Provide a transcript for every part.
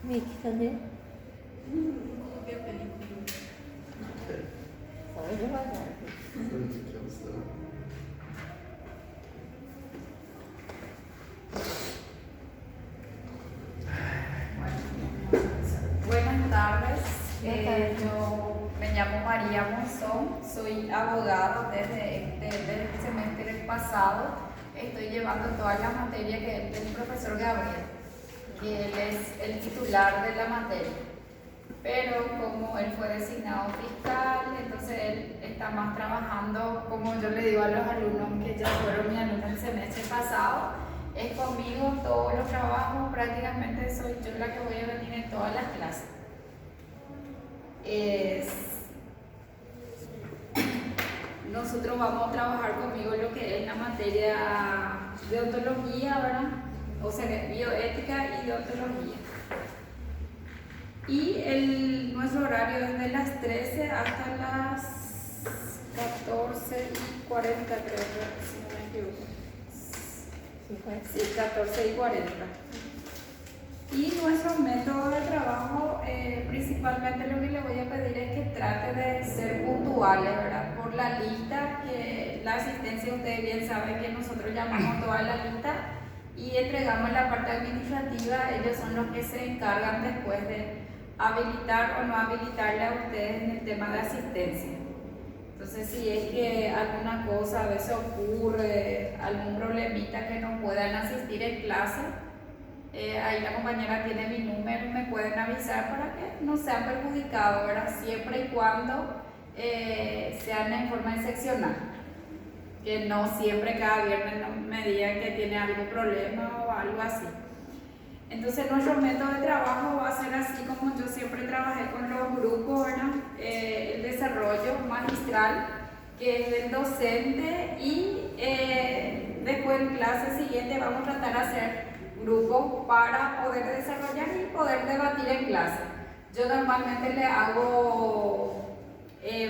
Mexicano. ¿Qué película? ¿Sabes de verdad? Buenas tardes. Buenas tardes. Yo me llamo María Monzón, soy abogada desde el semestre pasado. Estoy llevando todas las materias que del profesor Gabriel, que él es el titular de la materia. Pero como él fue designado fiscal, entonces él está más trabajando, como yo le digo a los alumnos que ya fueron mis alumnos el semestre pasado, es conmigo todos los trabajos, prácticamente soy yo la que voy a venir en todas las clases. Nosotros vamos a trabajar conmigo lo que es la materia de ontología, ¿verdad? O sea, de bioética y de ontología. Y nuestro horario es de las 13 hasta las 14:40, creo, si no me equivoco. Sí, 14:40. Y nuestro método de trabajo, principalmente lo que le voy a pedir es que trate de ser puntuales, ¿verdad? Por la lista, que la asistencia, ustedes bien saben que nosotros llamamos toda la lista y entregamos la parte administrativa. Ellos son los que se encargan después de habilitar o no habilitarle a ustedes en el tema de asistencia. Entonces, si es que alguna cosa a veces ocurre, algún problemita que no puedan asistir en clase, ahí la compañera tiene mi número, me pueden avisar para que no sean perjudicados, ¿verdad? Siempre y cuando sean en forma excepcional, que no siempre cada viernes me digan que tiene algún problema o algo así. Entonces nuestro método de trabajo va a ser así como yo siempre trabajé con los grupos, ¿verdad? El desarrollo magistral, que es del docente, y después en clase siguiente vamos a tratar de hacer grupos para poder desarrollar y poder debatir en clase. Yo normalmente le hago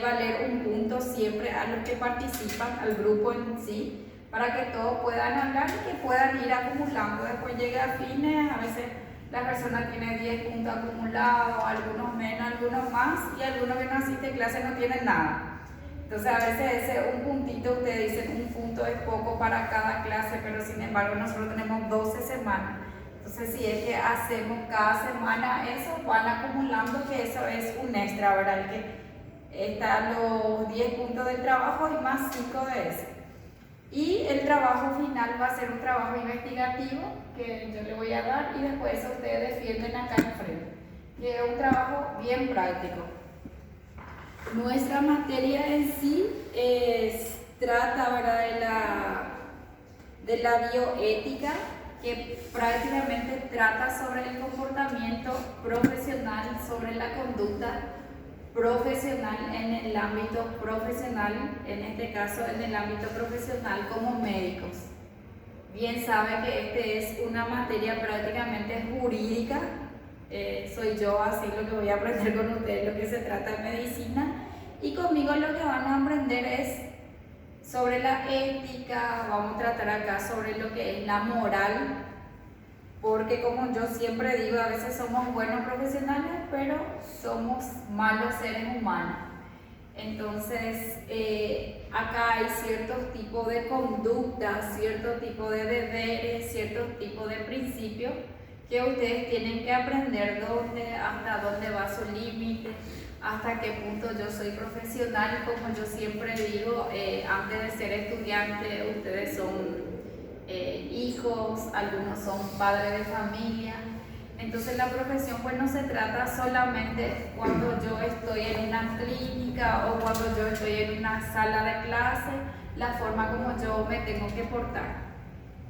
valer un punto siempre a los que participan, al grupo en sí, para que todos puedan hablar y que puedan ir acumulando. Después llega a fines, a veces la persona tiene 10 puntos acumulados, algunos menos, algunos más, y algunos que no asisten a clase no tienen nada. Entonces a veces ese un puntito, ustedes dicen un punto es poco para cada clase, pero sin embargo nosotros tenemos 12 semanas. Entonces si es que hacemos cada semana eso, van acumulando, que eso es un extra, ¿verdad? El que están los 10 puntos del trabajo y más 5 de eso. Y el trabajo final va a ser un trabajo investigativo que yo le voy a dar, y después eso ustedes defienden acá enfrente, que es un trabajo bien práctico. Nuestra materia en sí trata, ¿verdad?, de la bioética, que prácticamente trata sobre el comportamiento profesional, sobre la conducta profesional en el ámbito profesional, en este caso en el ámbito profesional como médicos. Bien saben que este es una materia prácticamente jurídica. Soy yo así lo que voy a aprender con ustedes, lo que se trata de medicina, y conmigo lo que van a aprender es sobre la ética. Vamos a tratar acá sobre lo que es la moral, porque como yo siempre digo, a veces somos buenos profesionales, pero somos malos seres humanos. Entonces, acá hay ciertos tipos de conductas, ciertos tipos de deberes, ciertos tipos de principios que ustedes tienen que aprender hasta dónde va su límite, hasta qué punto yo soy profesional. Como yo siempre digo, antes de ser estudiante, ustedes son hijos, algunos son padres de familia. Entonces la profesión pues no se trata solamente cuando yo estoy en una clínica o cuando yo estoy en una sala de clase, la forma como yo me tengo que portar.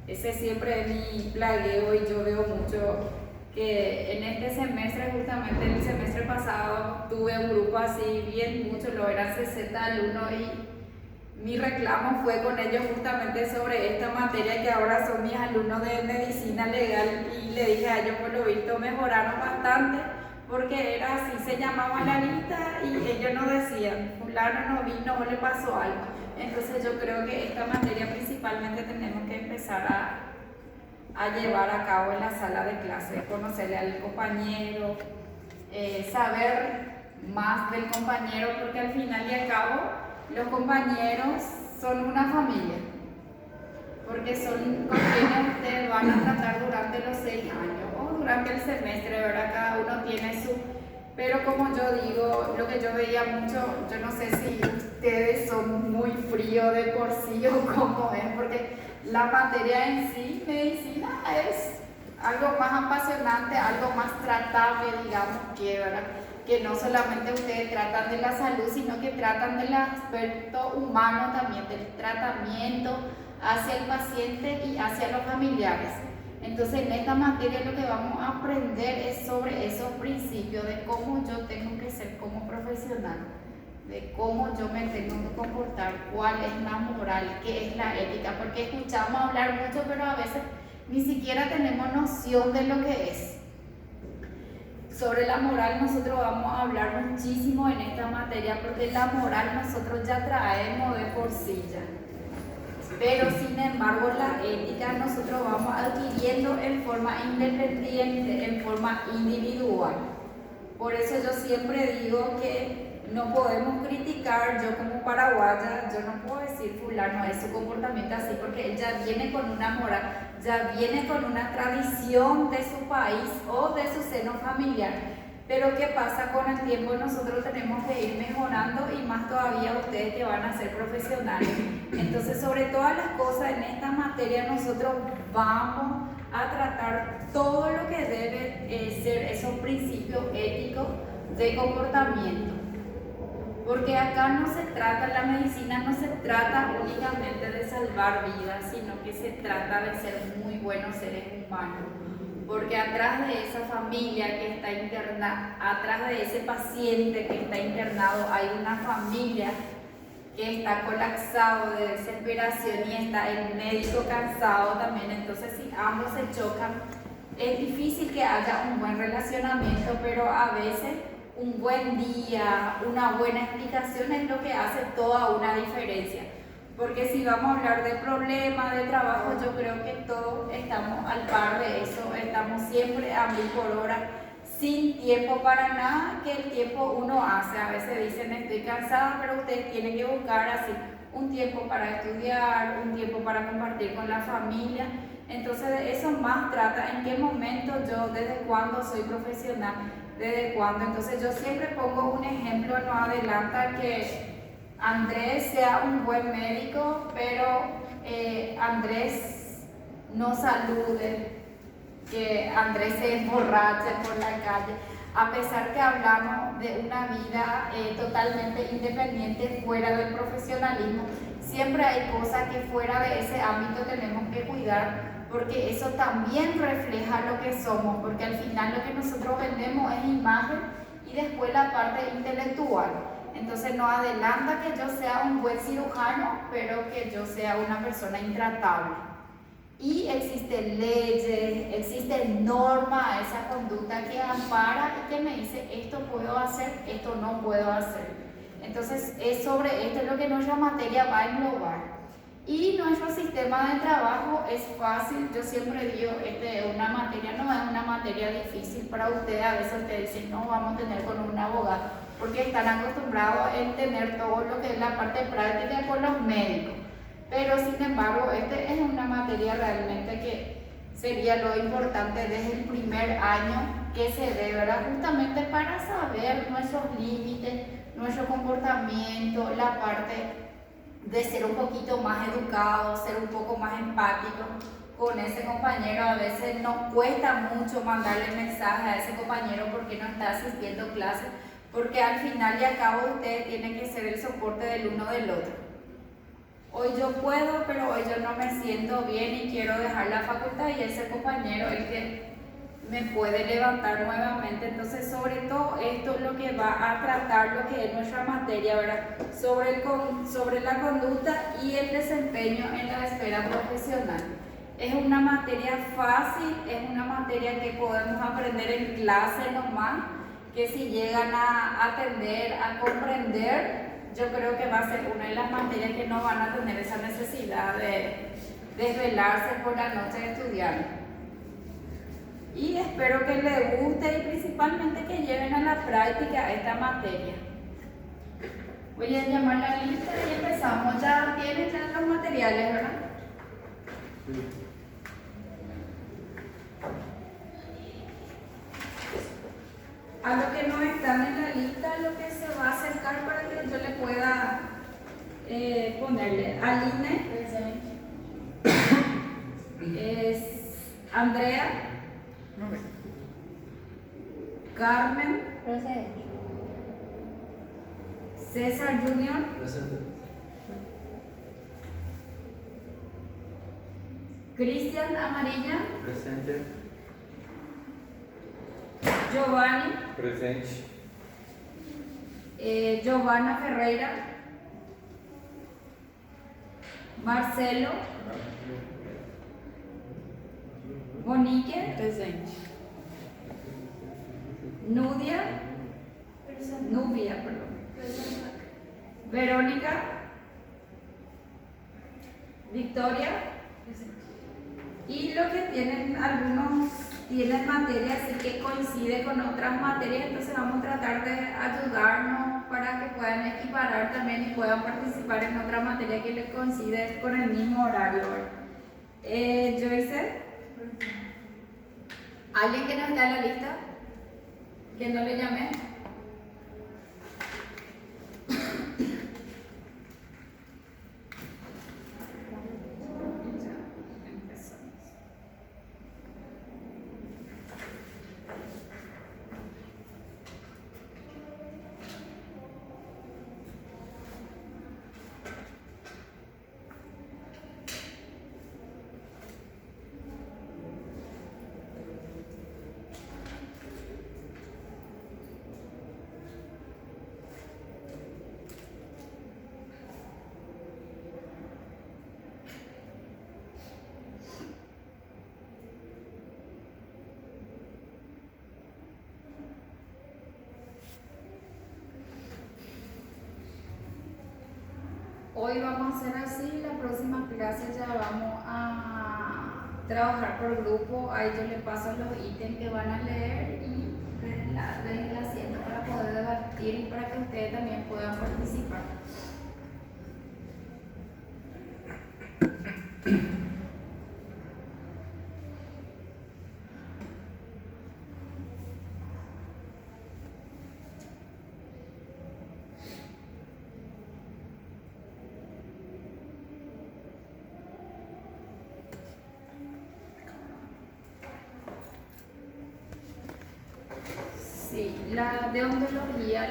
Ese siempre es mi plagueo, y yo veo mucho que en este semestre, justamente en el semestre pasado, tuve un grupo así bien mucho, lo eran 60 alumnos, y mi reclamo fue con ellos justamente sobre esta materia, que ahora son mis alumnos de medicina legal, y le dije a ellos, por lo visto mejoraron bastante, porque era así, se llamaba la lista y ellos no decían, fulano no vino o le pasó algo. Entonces yo creo que esta materia principalmente tenemos que empezar a llevar a cabo en la sala de clase, conocerle al compañero, saber más del compañero, porque al final y al cabo los compañeros son una familia, porque son con quienes ustedes van a tratar durante los 6 años o durante el semestre, ¿verdad? Cada uno tiene su... Pero como yo digo, lo que yo veía mucho, yo no sé si ustedes son muy fríos de por sí o cómo es, porque la materia en sí, medicina, es algo más apasionante, algo más tratable, digamos, ¿verdad? Que no solamente ustedes tratan de la salud, sino que tratan del aspecto humano también, del tratamiento hacia el paciente y hacia los familiares. Entonces, en esta materia lo que vamos a aprender es sobre esos principios de cómo yo tengo que ser como profesional, de cómo yo me tengo que comportar, cuál es la moral, qué es la ética, porque escuchamos hablar mucho, pero a veces ni siquiera tenemos noción de lo que es. Sobre la moral nosotros vamos a hablar muchísimo en esta materia, porque la moral nosotros ya traemos de por sí ya. Pero sin embargo la ética nosotros vamos adquiriendo en forma independiente, en forma individual. Por eso yo siempre digo que no podemos criticar, yo como paraguaya, yo no puedo decir fulano es su comportamiento así, porque él ya viene con una moral, ya viene con una tradición de su país o de su seno familiar. Pero ¿qué pasa con el tiempo? Nosotros tenemos que ir mejorando y más todavía ustedes que van a ser profesionales. Entonces, sobre todas las cosas en esta materia nosotros vamos a tratar todo lo que debe ser esos principios éticos de comportamiento. Porque acá no se trata, la medicina no se trata únicamente de salvar vidas, sino que se trata de ser muy buenos seres humanos. Porque atrás de esa familia que está internada, atrás de ese paciente que está internado, hay una familia que está colapsado de desesperación y está el médico cansado también. Entonces, si ambos se chocan, es difícil que haya un buen relacionamiento, pero a veces un buen día, una buena explicación es lo que hace toda una diferencia. Porque si vamos a hablar de problemas, de trabajo, yo creo que todos estamos al par de eso, estamos siempre a 1000 por hora, sin tiempo para nada, que el tiempo uno hace. A veces dicen estoy cansada, pero ustedes tienen que buscar así un tiempo para estudiar, un tiempo para compartir con la familia. Entonces de eso más trata, en qué momento yo, desde cuándo soy profesional, desde cuándo. Entonces yo siempre pongo un ejemplo, no adelanta que Andrés sea un buen médico, pero Andrés no salude, que Andrés se emborrache por la calle, a pesar que hablamos de una vida totalmente independiente fuera del profesionalismo. Siempre hay cosas que fuera de ese ámbito tenemos que cuidar, porque eso también refleja lo que somos, porque al final lo que nosotros vendemos es imagen y después la parte intelectual. Entonces no adelanta que yo sea un buen cirujano, pero que yo sea una persona intratable. Y existen leyes, existen normas a esa conducta que ampara y que me dice esto puedo hacer, esto no puedo hacer. Entonces es sobre esto lo que nuestra materia va a englobar. Y nuestro sistema de trabajo es fácil, yo siempre digo, una materia no es una materia difícil para ustedes. A veces ustedes dicen, no, vamos a tener con un abogado, porque están acostumbrados a tener todo lo que es la parte práctica con los médicos. Pero sin embargo, es una materia realmente que sería lo importante desde el primer año que se dé, ¿verdad? Justamente para saber nuestros límites, nuestro comportamiento, la parte de ser un poquito más educado, ser un poco más empático con ese compañero. A veces nos cuesta mucho mandarle mensaje a ese compañero porque no está asistiendo a clases, porque al final y al cabo ustedes tienen que ser el soporte del uno del otro. Hoy yo puedo, pero hoy yo no me siento bien y quiero dejar la facultad, y ese compañero es el que me puede levantar nuevamente. Entonces, sobre todo esto es lo que va a tratar lo que es nuestra materia, ¿verdad? Sobre la conducta y el desempeño en la esfera profesional. Es una materia fácil, es una materia que podemos aprender en clase nomás, que si llegan a atender, a comprender, yo creo que va a ser una de las materias que no van a tener esa necesidad de desvelarse por la noche estudiando. Y espero que les guste y principalmente que lleven a la práctica esta materia. Voy a llamar la lista y empezamos. Ya tienen ya los materiales, ¿verdad? Sí. A los que no están en la lista, lo que se va a acercar para que yo le pueda ponerle. Aline, es Andrea, Carmen, Presente. César Junior, Presente. Cristian Amarilla, Presente. Giovanni, Presente. Giovanna Ferreira, Marcelo, Monique, Presente. Nubia, perdón. Verónica, Victoria, y lo que tienen, algunos tienen materias así que coincide con otras materias, entonces vamos a tratar de ayudarnos para que puedan equiparar también y puedan participar en otra materia que les coincide con el mismo horario. Joyce, ¿alguien que no está en la lista? ¿Que no le llamé? Hoy vamos a hacer así, la próxima clase ya vamos a trabajar por grupo, ahí yo les paso los ítems que van a leer y ven el asiento para poder debatir y para que ustedes también puedan participar. Sí, la deontología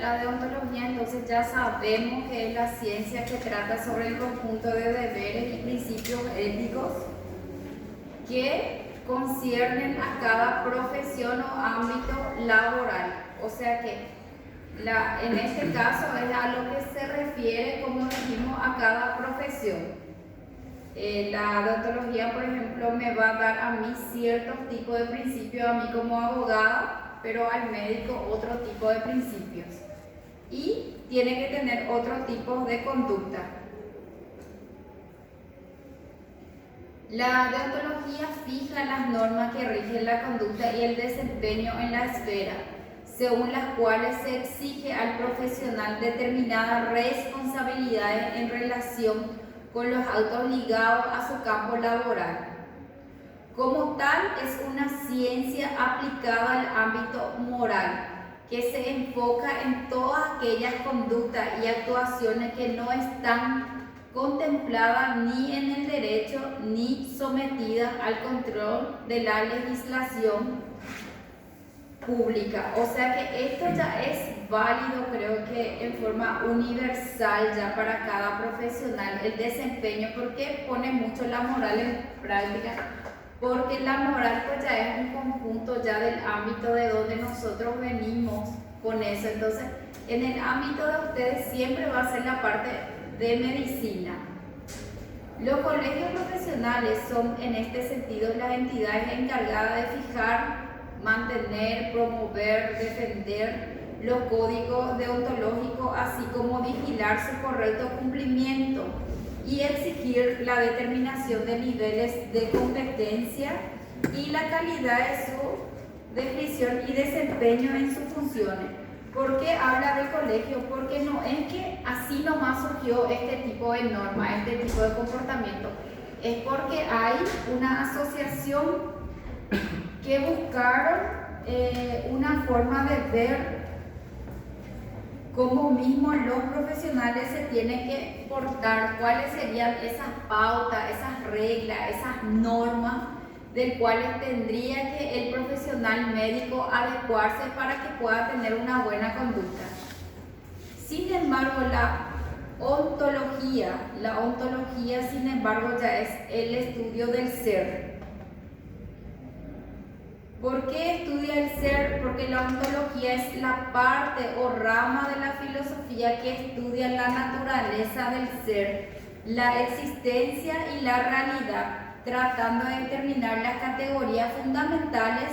entonces ya sabemos que es la ciencia que trata sobre el conjunto de deberes y principios éticos que conciernen a cada profesión o ámbito laboral. O sea que en este caso es a lo que se refiere, como dijimos, a cada profesión. La deontología, por ejemplo, me va a dar a mí ciertos tipos de principios, a mí como abogada, pero al médico otro tipo de principios. Y tiene que tener otro tipo de conducta. La deontología fija las normas que rigen la conducta y el desempeño en la esfera, según las cuales se exige al profesional determinadas responsabilidades en relación con los autos ligados a su campo laboral. Como tal, es una ciencia aplicada al ámbito moral, que se enfoca en todas aquellas conductas y actuaciones que no están contempladas ni en el derecho ni sometidas al control de la legislación pública. O sea que esto ya es válido, creo que en forma universal ya para cada profesional, el desempeño, porque pone mucho la moral en práctica. Porque la moral pues ya es un conjunto ya del ámbito de donde nosotros venimos con eso. Entonces, en el ámbito de ustedes siempre va a ser la parte de medicina. Los colegios profesionales son en este sentido las entidades encargadas de fijar, mantener, promover, defender los códigos deontológicos, así como vigilar su correcto cumplimiento y exigir la determinación de niveles de competencia y la calidad de su descripción y desempeño en sus funciones. ¿Por qué habla del colegio? Porque no es que así nomás surgió este tipo de norma, este tipo de comportamiento. Es porque hay una asociación que buscaron una forma de ver cómo mismo los profesionales se tienen que portar, cuáles serían esas pautas, esas reglas, esas normas del cuales tendría que el profesional médico adecuarse para que pueda tener una buena conducta. Sin embargo, la ontología, sin embargo, ya es el estudio del ser. ¿Por qué estudia el ser? Porque la ontología es la parte o rama de la filosofía que estudia la naturaleza del ser, la existencia y la realidad, tratando de determinar las categorías fundamentales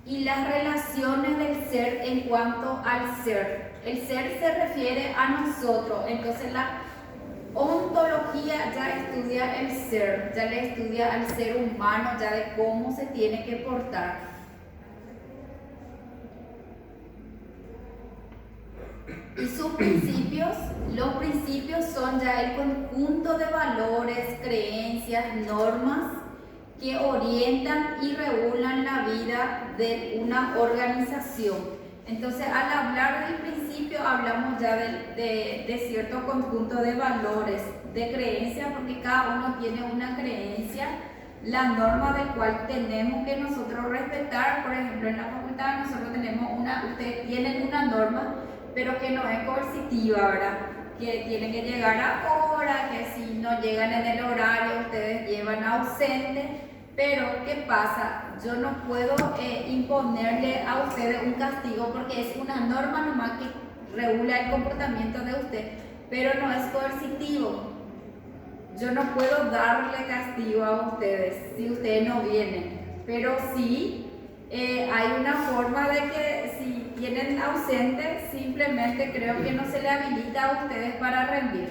y las relaciones del ser en cuanto al ser. El ser se refiere a nosotros, entonces la ontología ya estudia el ser, ya le estudia al ser humano, ya de cómo se tiene que portar. Y sus principios, los principios son ya el conjunto de valores, creencias, normas que orientan y regulan la vida de una organización. Entonces, al hablar del principio, hablamos ya de cierto conjunto de valores, de creencias, porque cada uno tiene una creencia, la norma del cual tenemos que nosotros respetar. Por ejemplo, en la facultad nosotros tenemos ustedes tienen una norma, pero que no es coercitiva, ¿verdad? Que tienen que llegar a hora, que si no llegan en el horario, ustedes llevan ausente. Pero, ¿qué pasa? Yo no puedo imponerle a ustedes un castigo porque es una norma nomás que regula el comportamiento de usted, pero no es coercitivo. Yo no puedo darle castigo a ustedes si ustedes no vienen, pero sí hay una forma de que si tienen ausente, simplemente creo que no se le habilita a ustedes para rendir,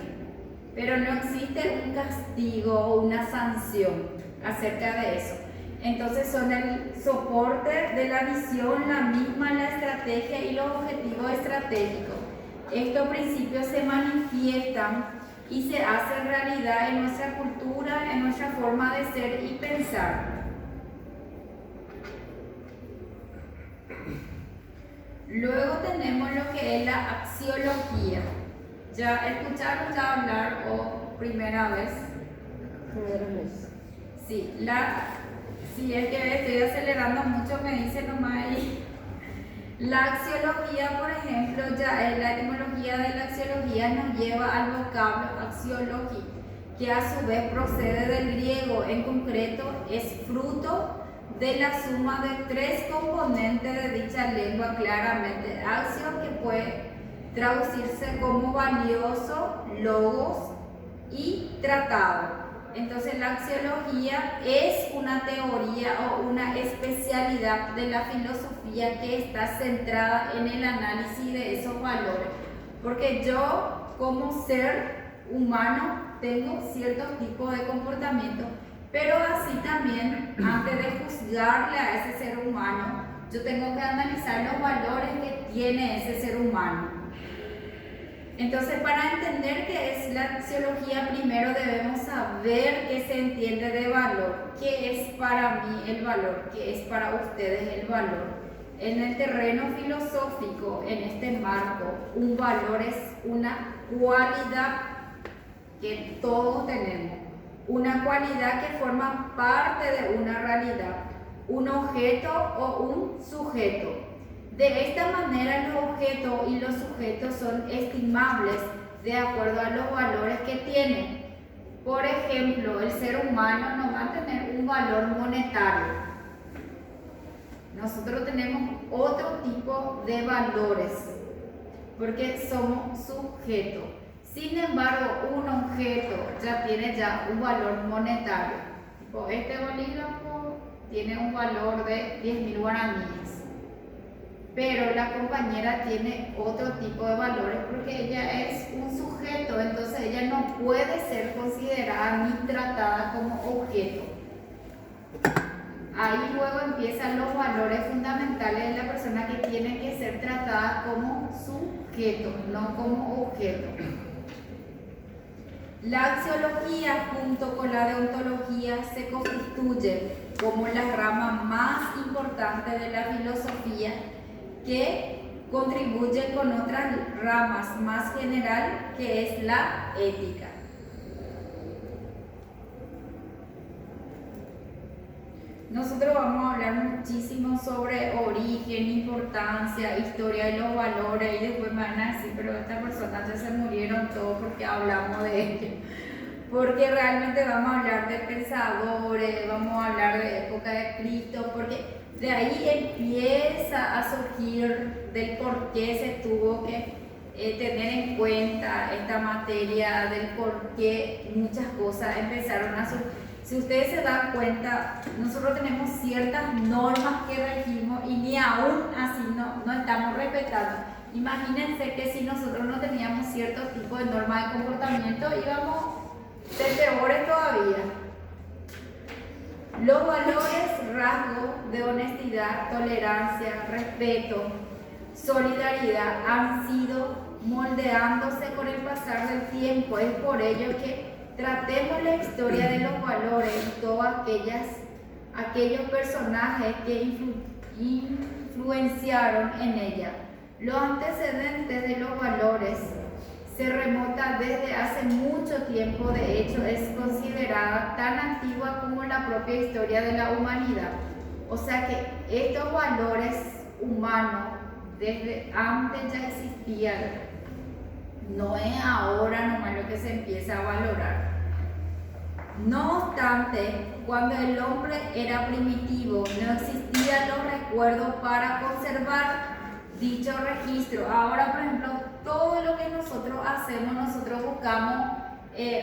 pero no existe un castigo o una sanción acerca de eso. Entonces son el soporte de la visión, la misma, la estrategia y los objetivos estratégicos. Estos principios se manifiestan y se hacen realidad en nuestra cultura, en nuestra forma de ser y pensar. Luego tenemos lo que es la axiología. ¿Ya escucharon ya hablar o primera vez? Primera vez. Sí, si es que estoy acelerando mucho, me dice nomás ahí. La axiología, por ejemplo, ya la etimología de la axiología nos lleva al vocablo axiología, que a su vez procede del griego, en concreto es fruto de la suma de tres componentes de dicha lengua, claramente. Axio, que puede traducirse como valioso, logos y tratado. Entonces la axiología es una teoría o una especialidad de la filosofía que está centrada en el análisis de esos valores. Porque yo como ser humano tengo ciertos tipos de comportamiento, pero así también antes de juzgarle a ese ser humano, yo tengo que analizar los valores que tiene ese ser humano. Entonces, para entender qué es la axiología, primero debemos saber qué se entiende de valor, qué es para mí el valor, qué es para ustedes el valor. En el terreno filosófico, en este marco, un valor es una cualidad que todos tenemos, una cualidad que forma parte de una realidad, un objeto o un sujeto. De esta manera los objetos y los sujetos son estimables de acuerdo a los valores que tienen. Por ejemplo, el ser humano no va a tener un valor monetario. Nosotros tenemos otro tipo de valores porque somos sujetos. Sin embargo, un objeto ya tiene un valor monetario. Este bolígrafo tiene un valor de 10.000 guaraníes. Pero la compañera tiene otro tipo de valores porque ella es un sujeto, entonces ella no puede ser considerada ni tratada como objeto. ahí luego empiezan los valores fundamentales de la persona que tienen que ser tratadas como sujeto, no como objeto. La axiología junto con la deontología se constituye como la rama más importante de la filosofía que contribuye con otras ramas más general que es la ética. Nosotros vamos a hablar muchísimo sobre origen, importancia, historia de los valores y después me van a decir, pero estas personas ya se murieron todos porque hablamos de ello. Porque realmente vamos a hablar de pensadores, vamos a hablar de época de Cristo, porque de ahí empieza a surgir del por qué se tuvo que tener en cuenta esta materia, del por qué muchas cosas empezaron a surgir. Si ustedes se dan cuenta, nosotros tenemos ciertas normas que regimos y ni aún así no estamos respetando. Imagínense que si nosotros no teníamos cierto tipo de normas de comportamiento, íbamos a ser peores todavía. Los valores, rasgos de honestidad, tolerancia, respeto, solidaridad han sido moldeándose con el pasar del tiempo. Es por ello que tratemos la historia de los valores y todos aquellos personajes que influenciaron en ella. Los antecedentes de los valores se remonta desde hace mucho tiempo, de hecho es considerada tan antigua como la propia historia de la humanidad. O sea que estos valores humanos desde antes ya existían. No es ahora nomás lo que se empieza a valorar. No obstante, cuando el hombre era primitivo, no existían los recuerdos para conservar dicho registro. Ahora, por ejemplo, todo lo que nosotros hacemos, nosotros buscamos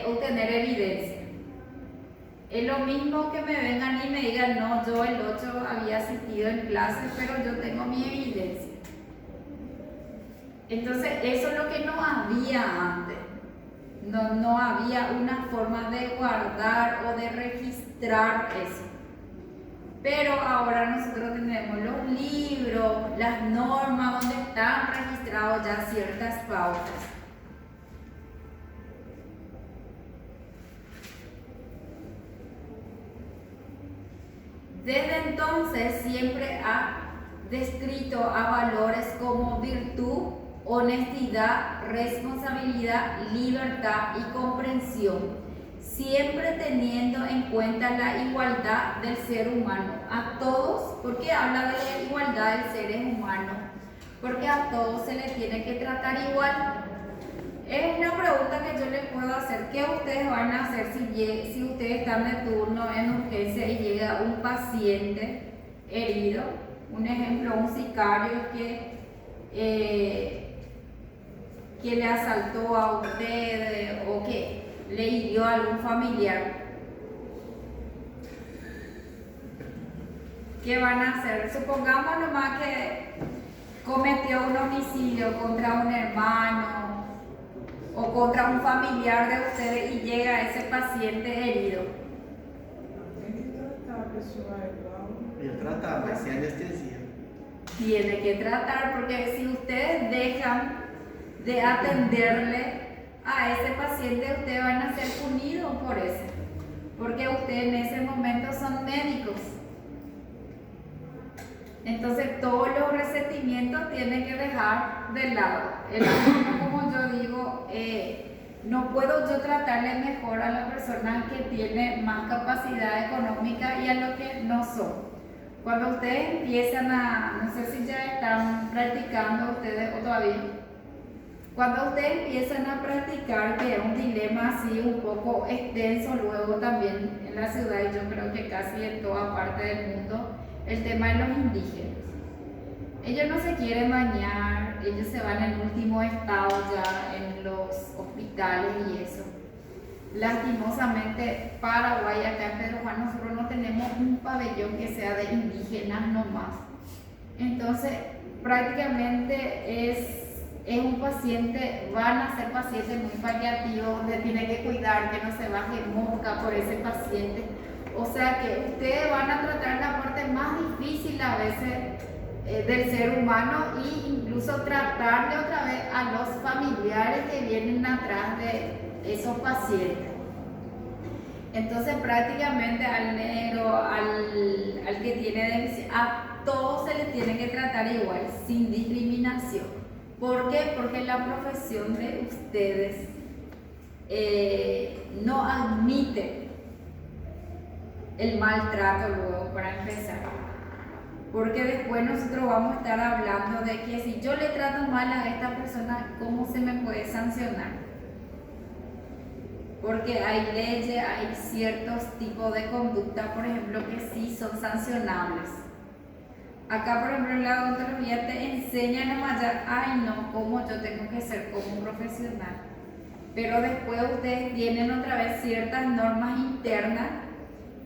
obtener evidencia. Es lo mismo que me vengan y me digan, no, yo el 8 había asistido en clase, pero yo tengo mi evidencia. Entonces, eso es lo que no había antes. No había una forma de guardar o de registrar eso. Pero ahora nosotros tenemos los libros, las normas donde están registradas ya ciertas pautas. Desde entonces siempre ha descrito a valores como virtud, honestidad, responsabilidad, libertad y comprensión, siempre teniendo en cuenta la igualdad del ser humano. A todos, ¿por qué habla de la igualdad de seres humanos? Porque a todos se les tiene que tratar igual. Es una pregunta que yo les puedo hacer. ¿Qué ustedes van a hacer si ustedes están de turno en urgencia y llega un paciente herido? Un ejemplo, un sicario que le asaltó a usted o que le hirió a algún familiar. ¿Qué van a hacer? Supongamos nomás que cometió un homicidio contra un hermano o contra un familiar de ustedes y llega ese paciente herido. Y tratar, si anestesia. Tiene que tratar, porque si ustedes dejan de atenderle a ese paciente, ustedes van a ser punidos por eso, porque ustedes en ese momento son médicos. Entonces todos los resentimientos tienen que dejar de lado. Como yo digo, no puedo yo tratarle mejor a la persona que tiene más capacidad económica y a los que no son. Cuando ustedes empiezan no sé si ya están practicando ustedes o todavía, cuando ustedes empiezan a practicar, que es un dilema así un poco extenso luego también en la ciudad y yo creo que casi en toda parte del mundo, el tema de los indígenas. Ellos no se quieren bañar, ellos se van en último estado ya en los hospitales y eso. Lastimosamente, Paraguay, acá en Pedro Juan, nosotros no tenemos un pabellón que sea de indígenas nomás. Entonces, prácticamente es un paciente, van a ser pacientes muy paliativos, donde tiene que cuidar que no se baje mosca por ese paciente, O sea que ustedes van a tratar la parte más difícil a veces del ser humano e incluso tratarle otra vez a los familiares que vienen atrás de esos pacientes. Entonces prácticamente al negro, al que tiene deficiencia, a todos se les tiene que tratar igual, sin discriminación. ¿Por qué? Porque la profesión de ustedes no admite el maltrato luego, para empezar. Porque después nosotros vamos a estar hablando de que si yo le trato mal a esta persona, ¿cómo se me puede sancionar? Porque hay leyes, hay ciertos tipos de conducta, por ejemplo, que sí son sancionables. Acá, por ejemplo, en la odontología te enseñan a mallar, ay no, cómo yo tengo que ser como un profesional. Pero después ustedes tienen otra vez ciertas normas internas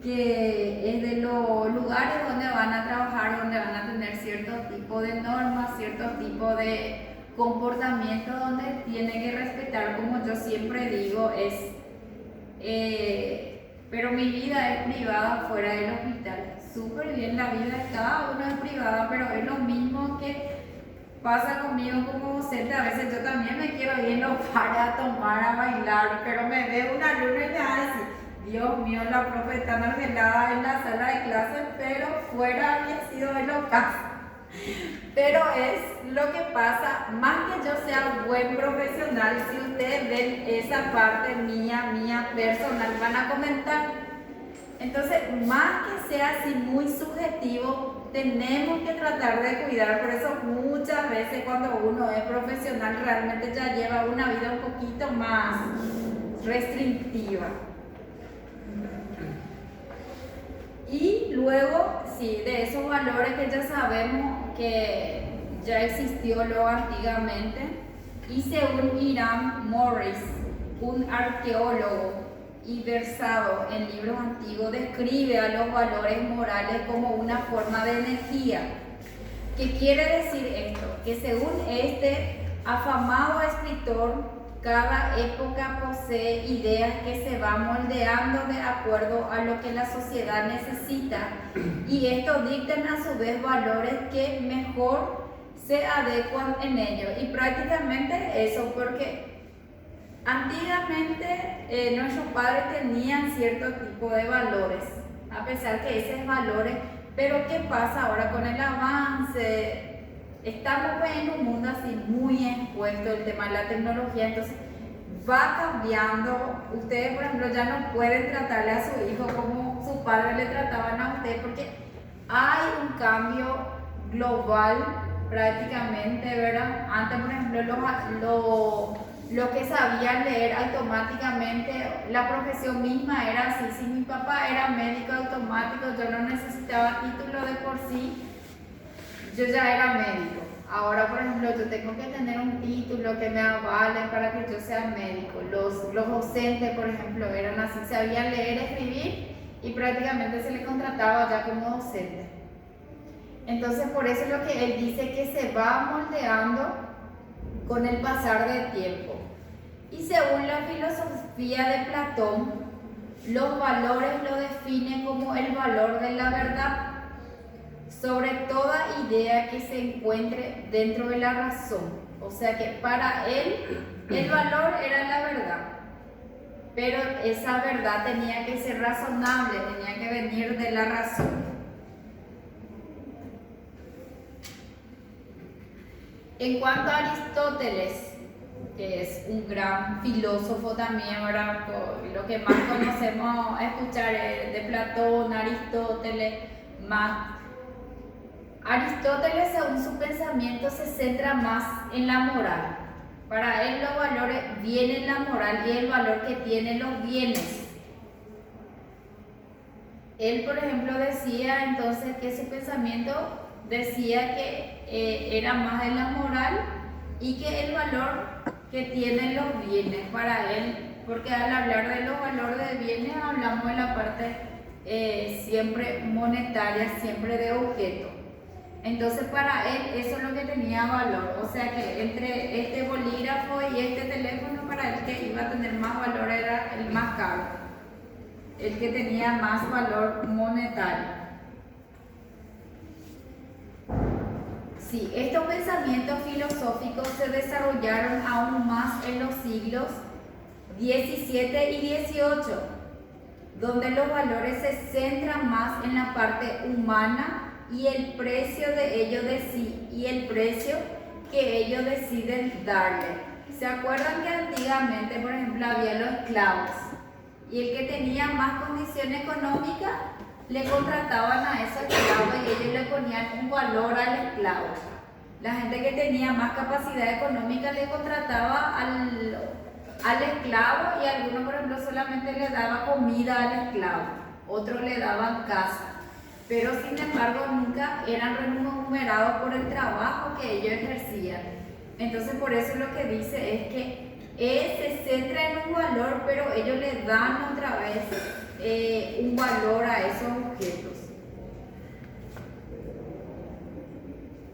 que es de los lugares donde van a trabajar, donde van a tener cierto tipo de normas, cierto tipo de comportamiento donde tienen que respetar, como yo siempre digo, pero mi vida es privada fuera del hospital. Súper bien, la vida de cada uno es privada, pero es lo mismo que pasa conmigo como docente. A veces yo también me quiero ir en los bares a tomar, a bailar, pero me ve un alumno y me va a decir, Dios mío, la profe está enargelada en la sala de clases, pero fuera había sido el ocaso. Pero es lo que pasa, más que yo sea buen profesional, si ustedes ven esa parte mía personal, van a comentar. Entonces, más que sea así muy subjetivo, tenemos que tratar de cuidar. Por eso muchas veces cuando uno es profesional realmente ya lleva una vida un poquito más restrictiva. Y luego, sí, de esos valores que ya sabemos que ya existió luego antiguamente, y según Hiram Morris, un arqueólogo y versado en libros antiguos, describe a los valores morales como una forma de energía. ¿Qué quiere decir esto? Que según este afamado escritor, cada época posee ideas que se van moldeando de acuerdo a lo que la sociedad necesita, y estos dictan a su vez valores que mejor se adecuan en ellos. Y prácticamente eso, porque antiguamente nuestros padres tenían cierto tipo de valores, a pesar que esos valores, pero ¿qué pasa ahora con el avance? Estamos en un mundo así muy expuesto el tema de la tecnología, entonces va cambiando. Ustedes, por ejemplo, ya no pueden tratarle a su hijo como sus padres le trataban a usted, porque hay un cambio global prácticamente, ¿verdad? Antes, por ejemplo, los que sabían leer automáticamente, la profesión misma era así. Si mi papá era médico automático, yo no necesitaba título de por sí, yo ya era médico. Ahora, por ejemplo, yo tengo que tener un título que me avale para que yo sea médico. Los docentes, por ejemplo, eran así, sabían leer, escribir y prácticamente se les contrataba ya como docente. Entonces, por eso es lo que él dice, que se va moldeando con el pasar del tiempo. Y según la filosofía de Platón, los valores lo definen como el valor de la verdad sobre toda idea que se encuentre dentro de la razón. O sea que para él el valor era la verdad, pero esa verdad tenía que ser razonable, tenía que venir de la razón. En cuanto a Aristóteles, que es un gran filósofo también, ahora lo que más conocemos escuchar es de Platón, Aristóteles, más. Aristóteles, según su pensamiento, se centra más en la moral. Para él los valores vienen la moral y el valor que tienen los bienes. Él, por ejemplo, decía entonces que su pensamiento decía que era más de la moral y que el valor que tienen los bienes para él, porque al hablar de los valores de bienes hablamos de la parte siempre monetaria, siempre de objeto. Entonces para él eso es lo que tenía valor, o sea que entre este bolígrafo y este teléfono, para él que iba a tener más valor era el más caro. el que tenía más valor monetario. Sí, estos pensamientos filosóficos se desarrollaron aún más en los siglos XVII y XVIII, donde los valores se centran más en la parte humana y el precio que ellos deciden darle. ¿Se acuerdan que antiguamente, por ejemplo, había los esclavos? Y el que tenía más condición económica le contrataban a esos esclavos y ellos le ponían un valor al esclavo. La gente que tenía más capacidad económica le contrataba al esclavo, y algunos, por ejemplo, solamente le daba comida al esclavo, otros le daban casa, pero sin embargo nunca eran remunerados por el trabajo que ellos ejercían. Entonces por eso lo que dice es que se centra en un valor, pero ellos le dan otra vez un valor a esos objetos.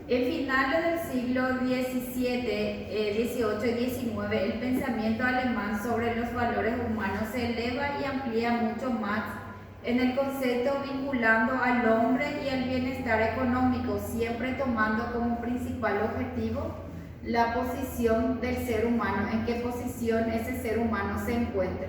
En finales del siglo XVII, XVIII y XIX, el pensamiento alemán sobre los valores humanos se eleva y amplía mucho más en el concepto vinculando al hombre y al bienestar económico, siempre tomando como principal objetivo la posición del ser humano, en qué posición ese ser humano se encuentra.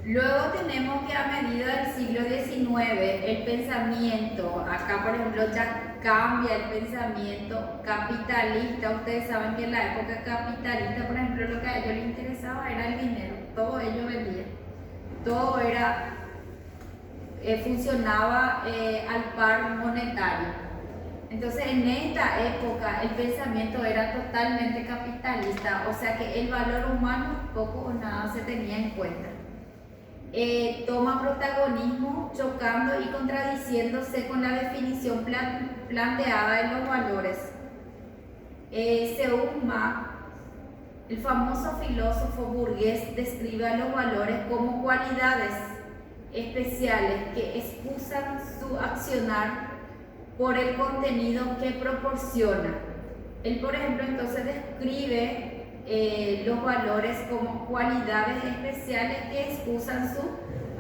Luego tenemos que a medida del siglo XIX el pensamiento, acá por ejemplo ya cambia el pensamiento capitalista. Ustedes saben que en la época capitalista, por ejemplo, lo que a ellos les interesaba era el dinero, todo ello vendía, todo era, funcionaba al par monetario. Entonces en esta época el pensamiento era totalmente capitalista, o sea que el valor humano poco o nada se tenía en cuenta. Toma protagonismo chocando y contradiciéndose con la definición planteada en los valores. Según Mach, el famoso filósofo burgués describe a los valores como cualidades especiales que excusan su accionar por el contenido que proporciona. Él, por ejemplo, entonces describe los valores como cualidades especiales que excusan su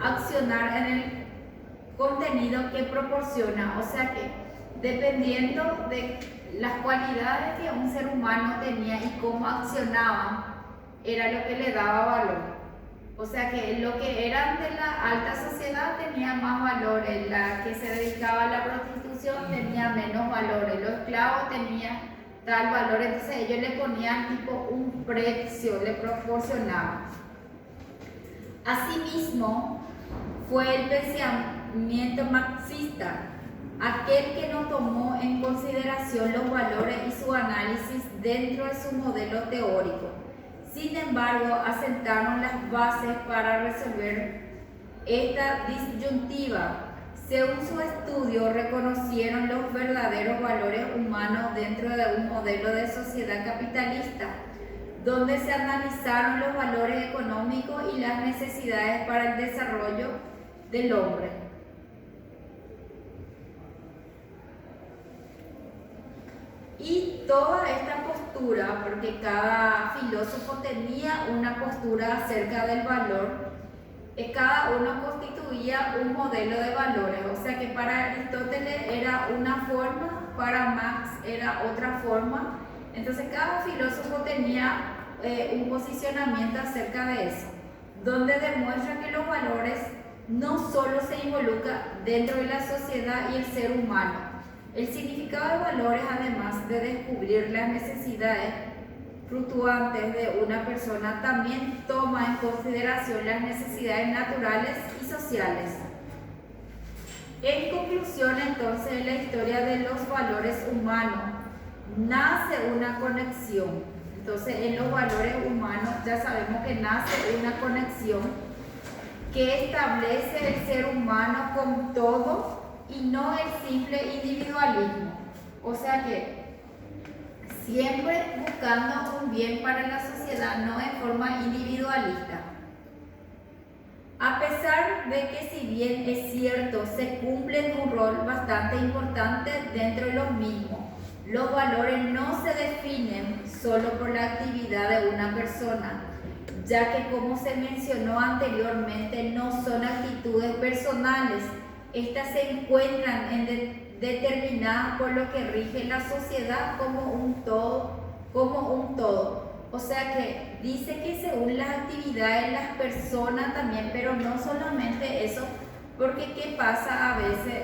accionar en el contenido que proporciona. O sea que dependiendo de las cualidades que un ser humano tenía y cómo accionaba, era lo que le daba valor. O sea que lo que eran de la alta sociedad tenía más valor, la que se dedicaba a la prostitución tenía menos valor, los esclavos tenían tal valor, entonces ellos le ponían tipo un precio, le proporcionaban. Asimismo, fue el pensamiento marxista aquel que no tomó en consideración los valores y su análisis dentro de su modelo teórico. Sin embargo, asentaron las bases para resolver esta disyuntiva. Según su estudio, reconocieron los verdaderos valores humanos dentro de un modelo de sociedad capitalista, donde se analizaron los valores económicos y las necesidades para el desarrollo del hombre. Y toda esta postura, porque cada filósofo tenía una postura acerca del valor, cada uno constituía un modelo de valores, o sea que para Aristóteles era una forma, para Marx era otra forma. Entonces cada filósofo tenía un posicionamiento acerca de eso, donde demuestra que los valores no solo se involucran dentro de la sociedad y el ser humano. El significado de valores, además de descubrir las necesidades fluctuantes de una persona, también toma en consideración las necesidades naturales y sociales. En conclusión, entonces, en la historia de los valores humanos nace una conexión. Entonces, en los valores humanos ya sabemos que nace una conexión que establece el ser humano con todo y no el simple individualismo. O sea que siempre buscando un bien para la sociedad, no en forma individualista. A pesar de que, si bien es cierto, se cumplen un rol bastante importante dentro de los mismos, Los valores no se definen solo por la actividad de una persona, ya que como se mencionó anteriormente, no son actitudes personales. Estas se encuentran determinadas por lo que rige la sociedad como un todo. O sea que dice que según las actividades de las personas también, pero no solamente eso, porque ¿qué pasa? A veces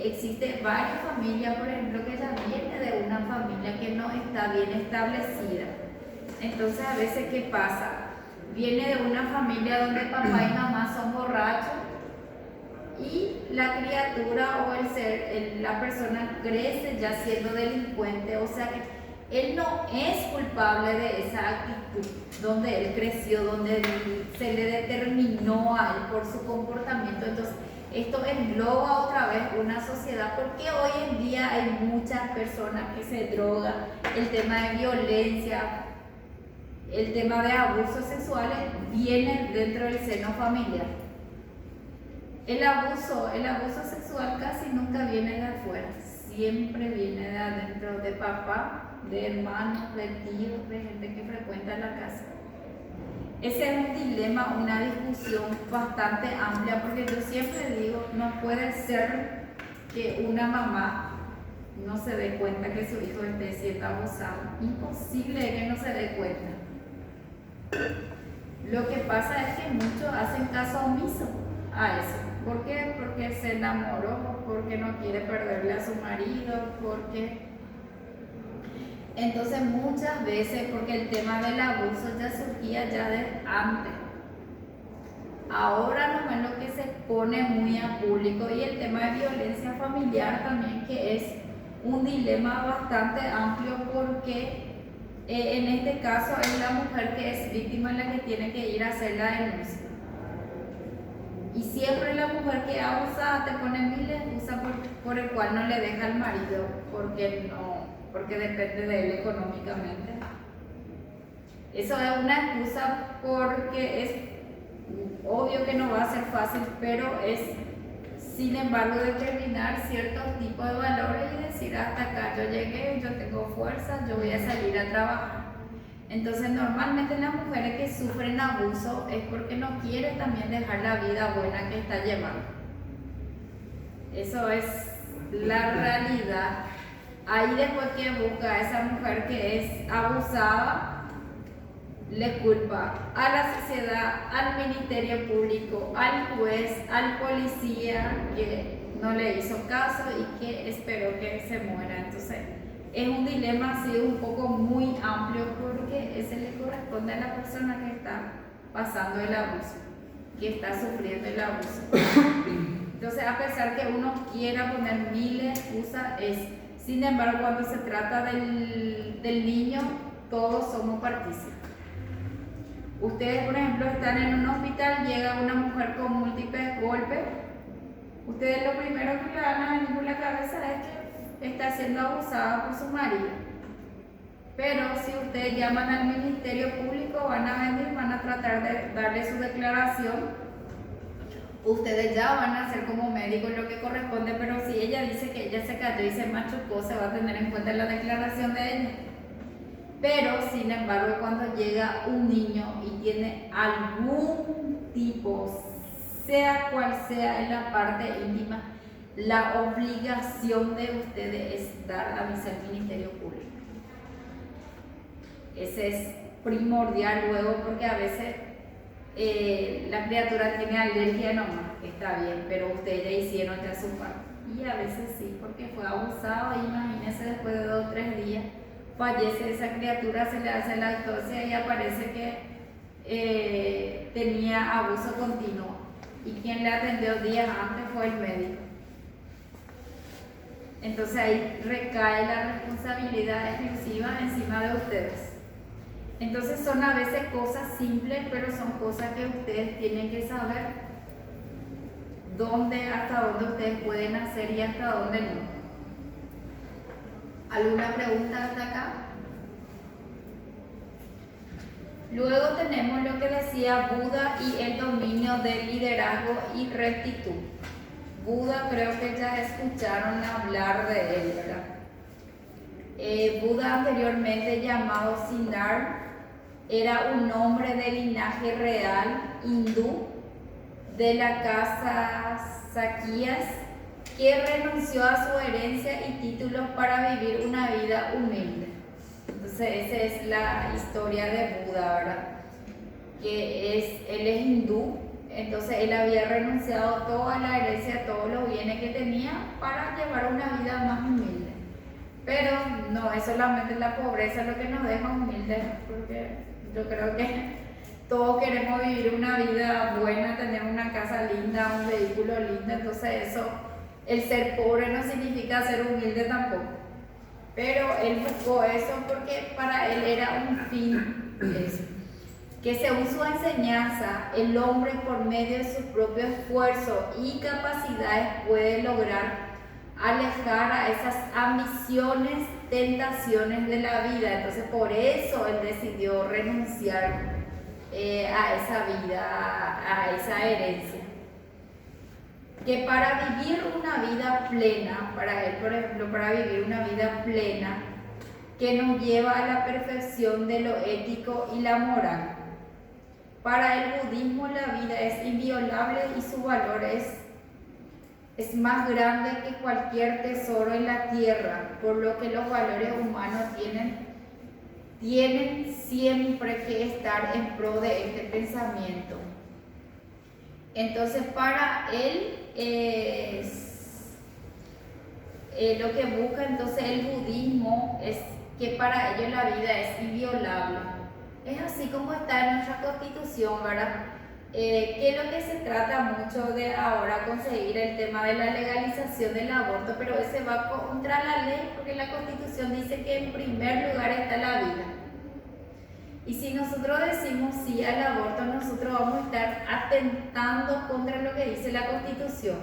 existe varias familias, por ejemplo, que ya viene de una familia que no está bien establecida. Entonces a veces ¿qué pasa? Viene de una familia donde papá y mamá son borrachos y la criatura o la persona crece ya siendo delincuente, o sea que él no es culpable de esa actitud donde él creció, donde se le determinó a él por su comportamiento. Entonces esto engloba otra vez una sociedad, porque hoy en día hay muchas personas que se drogan, el tema de violencia, el tema de abusos sexuales viene dentro del seno familiar. El abuso sexual casi nunca viene de afuera, siempre viene de adentro, de papá, de hermanos, de tíos, de gente que frecuenta la casa. Ese es un dilema, una discusión bastante amplia, porque yo siempre digo, no puede ser que una mamá no se dé cuenta que su hijo esté siendo abusado. Imposible que no se dé cuenta. Lo que pasa es que muchos hacen caso omiso a eso. ¿Por qué? Porque se enamoró, porque no quiere perderle a su marido, porque... Entonces muchas veces, porque el tema del abuso ya surgía ya de antes. Ahora no es lo que se pone muy a público, y el tema de violencia familiar también, que es un dilema bastante amplio, porque en este caso es la mujer que es víctima la que tiene que ir a hacer la denuncia. Y siempre la mujer que es abusada te pone mil excusas por el cual no le deja al marido, porque depende de él económicamente. Eso es una excusa porque es obvio que no va a ser fácil, pero es sin embargo determinar ciertos tipos de valores y decir hasta acá yo llegué, yo tengo fuerza, yo voy a salir a trabajar. Entonces normalmente las mujeres que sufren abuso es porque no quieren también dejar la vida buena que está llevando. Eso es la realidad. Ahí después que busca a esa mujer que es abusada, le culpa a la sociedad, al ministerio público, al juez, al policía que no le hizo caso y que esperó que se muera. Entonces es un dilema así un poco muy amplio, porque ese le corresponde a la persona que está pasando el abuso, que está sufriendo el abuso. Entonces, a pesar que uno quiera poner mil excusas, sin embargo, cuando se trata del niño, todos somos partícipes. Ustedes, por ejemplo, están en un hospital, llega una mujer con múltiples golpes. Ustedes lo primero que le van a venir por la cabeza es que está siendo abusada por su marido. Pero si ustedes llaman al ministerio público, van a venir, van a tratar de darle su declaración. Ustedes ya van a hacer como médicos lo que corresponde, pero si ella dice que ella se cayó y se machucó, se va a tener en cuenta la declaración de ella. Pero, sin embargo, cuando llega un niño y tiene algún tipo, sea cual sea en la parte íntima, la obligación de ustedes es dar aviso al Ministerio Público. Ese es primordial luego, porque a veces la criatura tiene alergia nomás, está bien, pero ustedes ya hicieron ya su parte. Y a veces sí, porque fue abusado, y imagínense, después de 2 o 3 días fallece esa criatura, se le hace la autopsia y aparece que tenía abuso continuo, y quien le atendió días antes fue el médico. Entonces ahí recae la responsabilidad exclusiva encima de ustedes. Entonces son a veces cosas simples, pero son cosas que ustedes tienen que saber hasta dónde ustedes pueden hacer y hasta dónde no. ¿Alguna pregunta hasta acá? Luego tenemos lo que decía Buda y el dominio del liderazgo y rectitud. Buda, creo que ya escucharon hablar de él, ¿verdad? Buda, anteriormente llamado Siddhartha, era un hombre de linaje real hindú de la casa Sakyas, que renunció a su herencia y títulos para vivir una vida humilde. Entonces esa es la historia de Buda, ¿verdad? Él es hindú, entonces él había renunciado a toda la herencia, todos los bienes que tenía para llevar una vida más humilde. Pero no es solamente la pobreza lo que nos deja humildes, porque yo creo que todos queremos vivir una vida buena, tener una casa linda, un vehículo lindo, entonces eso, el ser pobre no significa ser humilde tampoco. Pero él buscó eso porque para él era un fin eso. Que según su enseñanza, el hombre por medio de su propio esfuerzo y capacidades puede lograr alejar a esas ambiciones, tentaciones de la vida. Entonces por eso él decidió renunciar a esa vida, a esa herencia. Que para vivir una vida plena, para él por ejemplo, para vivir una vida plena que nos lleva a la perfección de lo ético y la moral. Para el budismo la vida es inviolable y su valor es más grande que cualquier tesoro en la tierra, por lo que los valores humanos tienen siempre que estar en pro de este pensamiento. Entonces para él lo que busca entonces el budismo es que para ellos la vida es inviolable. Es así como está en nuestra constitución, ¿verdad? Que es lo que se trata mucho de ahora, conseguir el tema de la legalización del aborto, pero ese va contra la ley porque la constitución dice que en primer lugar está la vida. Y si nosotros decimos sí al aborto, nosotros vamos a estar atentando contra lo que dice la constitución.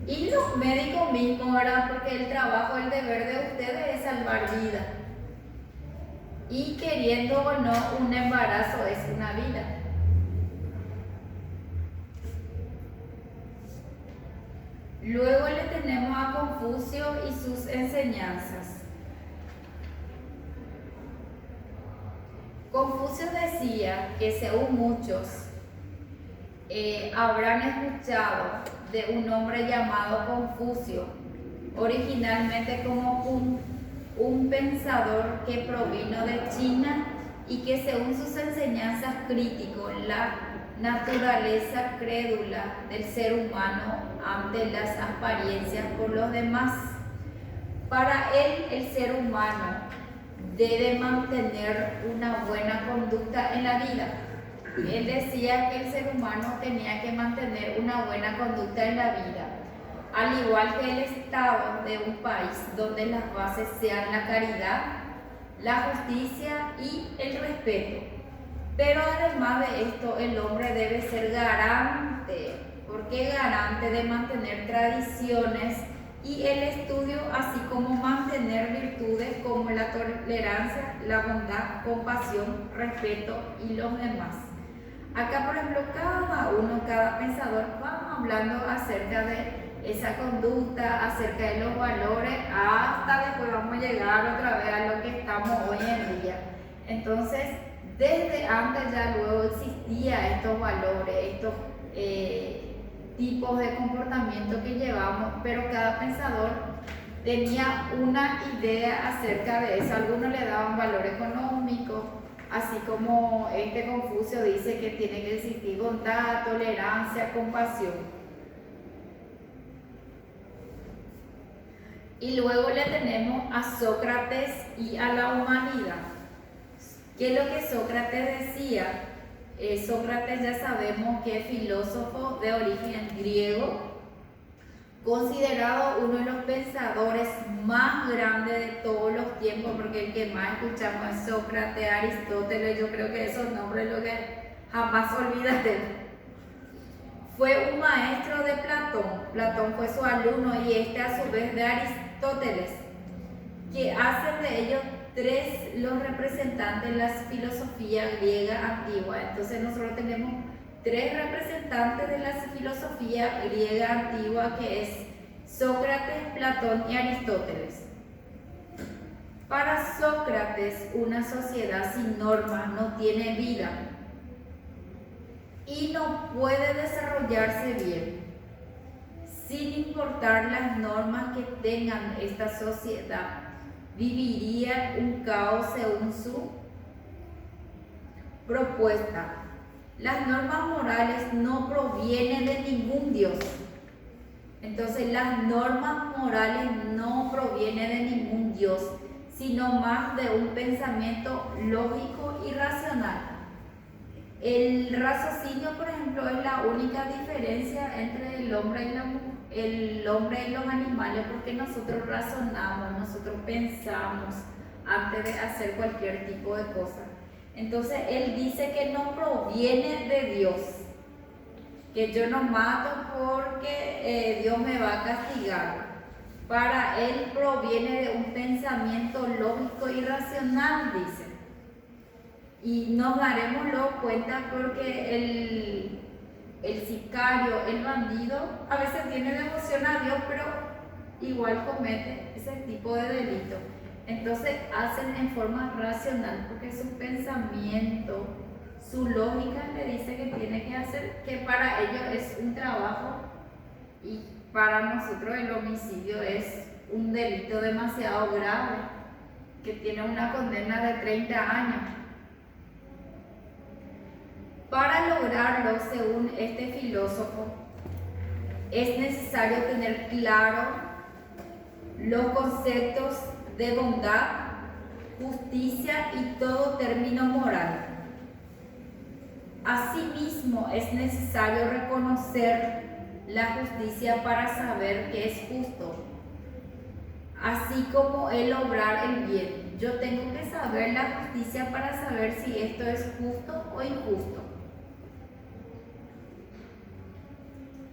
Y los médicos mismos, ¿verdad? Porque el trabajo, el deber de ustedes es salvar vidas. Y queriendo o no, un embarazo es una vida. Luego le tenemos a Confucio y sus enseñanzas. Confucio decía que según muchos habrán escuchado de un hombre llamado Confucio, originalmente como un pensador que provino de China y que según sus enseñanzas criticó la naturaleza crédula del ser humano ante las apariencias por los demás. Para él, el ser humano debe mantener una buena conducta en la vida. Él decía que el ser humano tenía que mantener una buena conducta en la vida, al igual que el Estado de un país donde las bases sean la caridad, la justicia y el respeto. Pero además de esto, el hombre debe ser garante. ¿Por qué garante? De mantener tradiciones y el estudio, así como mantener virtudes como la tolerancia, la bondad, compasión, respeto y los demás. Acá, por ejemplo, cada pensador va hablando acerca de esa conducta, acerca de los valores, hasta después vamos a llegar otra vez a lo que estamos hoy en día. Entonces, desde antes ya luego existían estos valores, estos tipos de comportamiento que llevamos, pero cada pensador tenía una idea acerca de eso. Algunos le daban valor económico, así como Confucio dice que tiene que existir bondad, tolerancia, compasión. Y luego le tenemos a Sócrates y a la humanidad. ¿Qué es lo que Sócrates decía? Sócrates ya sabemos que es filósofo de origen griego, considerado uno de los pensadores más grandes de todos los tiempos, porque el que más escuchamos es Sócrates, Aristóteles. Yo creo que esos nombres lo que jamás olvidas de él. Fue un maestro de Platón. Platón fue su alumno y a su vez de Aristóteles, que hacen de ellos tres los representantes de la filosofía griega antigua. Entonces nosotros tenemos tres representantes de la filosofía griega antigua, que es Sócrates, Platón y Aristóteles. Para Sócrates, una sociedad sin normas no tiene vida y no puede desarrollarse bien, sin importar las normas que tengan esta sociedad. Viviría un caos según su propuesta. Las normas morales no provienen de ningún Dios. Entonces las normas morales no provienen de ningún Dios, sino más de un pensamiento lógico y racional. El raciocinio, por ejemplo, es la única diferencia entre el hombre y los animales, porque nosotros razonamos, nosotros pensamos antes de hacer cualquier tipo de cosa. Entonces él dice que no proviene de Dios, que yo no mato porque Dios me va a castigar. Para él proviene de un pensamiento lógico y racional, dice. Y nos daremos luego cuenta porque el sicario, el bandido, a veces tiene devoción a Dios, pero igual comete ese tipo de delito. Entonces hacen en forma racional, porque su pensamiento, su lógica le dice que tiene que hacer, que para ellos es un trabajo, y para nosotros el homicidio es un delito demasiado grave, que tiene una condena de 30 años. Para lograrlo, según este filósofo, es necesario tener claro los conceptos de bondad, justicia y todo término moral. Asimismo, es necesario reconocer la justicia para saber que es justo, así como el obrar el bien. Yo tengo que saber la justicia para saber si esto es justo o injusto.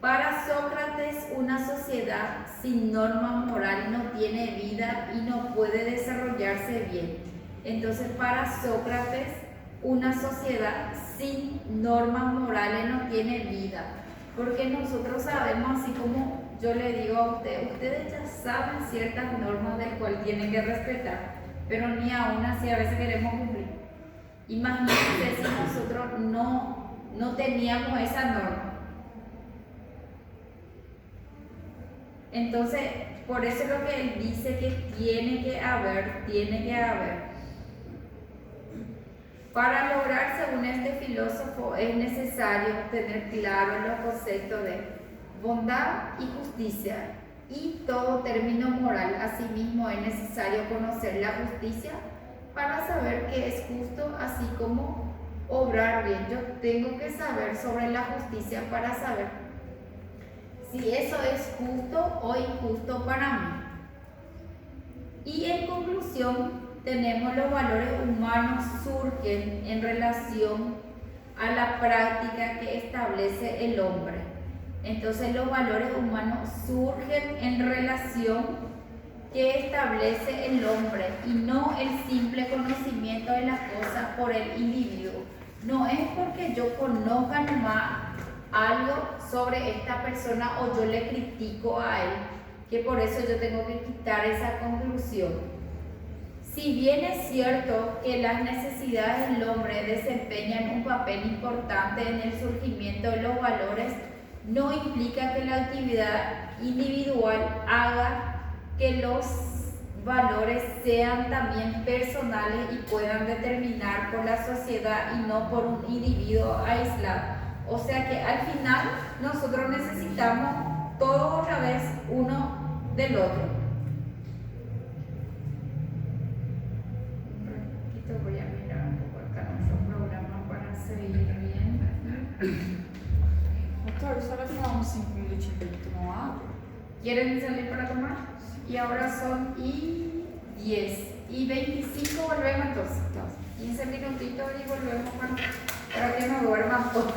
Para Sócrates, una sociedad sin norma moral no tiene vida y no puede desarrollarse bien. Entonces, para Sócrates, una sociedad sin normas morales no tiene vida. Porque nosotros sabemos, así como yo le digo a ustedes ya saben ciertas normas del cual tienen que respetar, pero ni aún así a veces queremos cumplir. Imagínense si nosotros no teníamos esa norma. Entonces, por eso es lo que él dice que tiene que haber. Para lograr, según este filósofo, es necesario tener claro los conceptos de bondad y justicia y todo término moral. Asimismo, es necesario conocer la justicia para saber qué es justo, así como obrar bien. Yo tengo que saber sobre la justicia para saber si eso es justo o injusto para mí. Y en conclusión, tenemos los valores humanos surgen en relación a la práctica que establece el hombre. Entonces los valores humanos surgen en relación que establece el hombre y no el simple conocimiento de las cosas por el individuo. No es porque yo conozca nomás algo sobre esta persona o yo le critico a él, que por eso yo tengo que quitar esa conclusión. Si bien es cierto que las necesidades del hombre desempeñan un papel importante en el surgimiento de los valores, no implica que la actividad individual haga que los valores sean también personales y puedan determinar por la sociedad y no por un individuo aislado. O sea que al final nosotros necesitamos todos otra vez uno del otro. Un ratito voy a mirar un poco acá nuestro programa para seguir bien. Doctor, solo tomamos 5 minutos de tomar agua. ¿Quieren salir para tomar? Y ahora son 10 y 25 volvemos entonces. 15 minutitos y volvemos para que no duerman todos.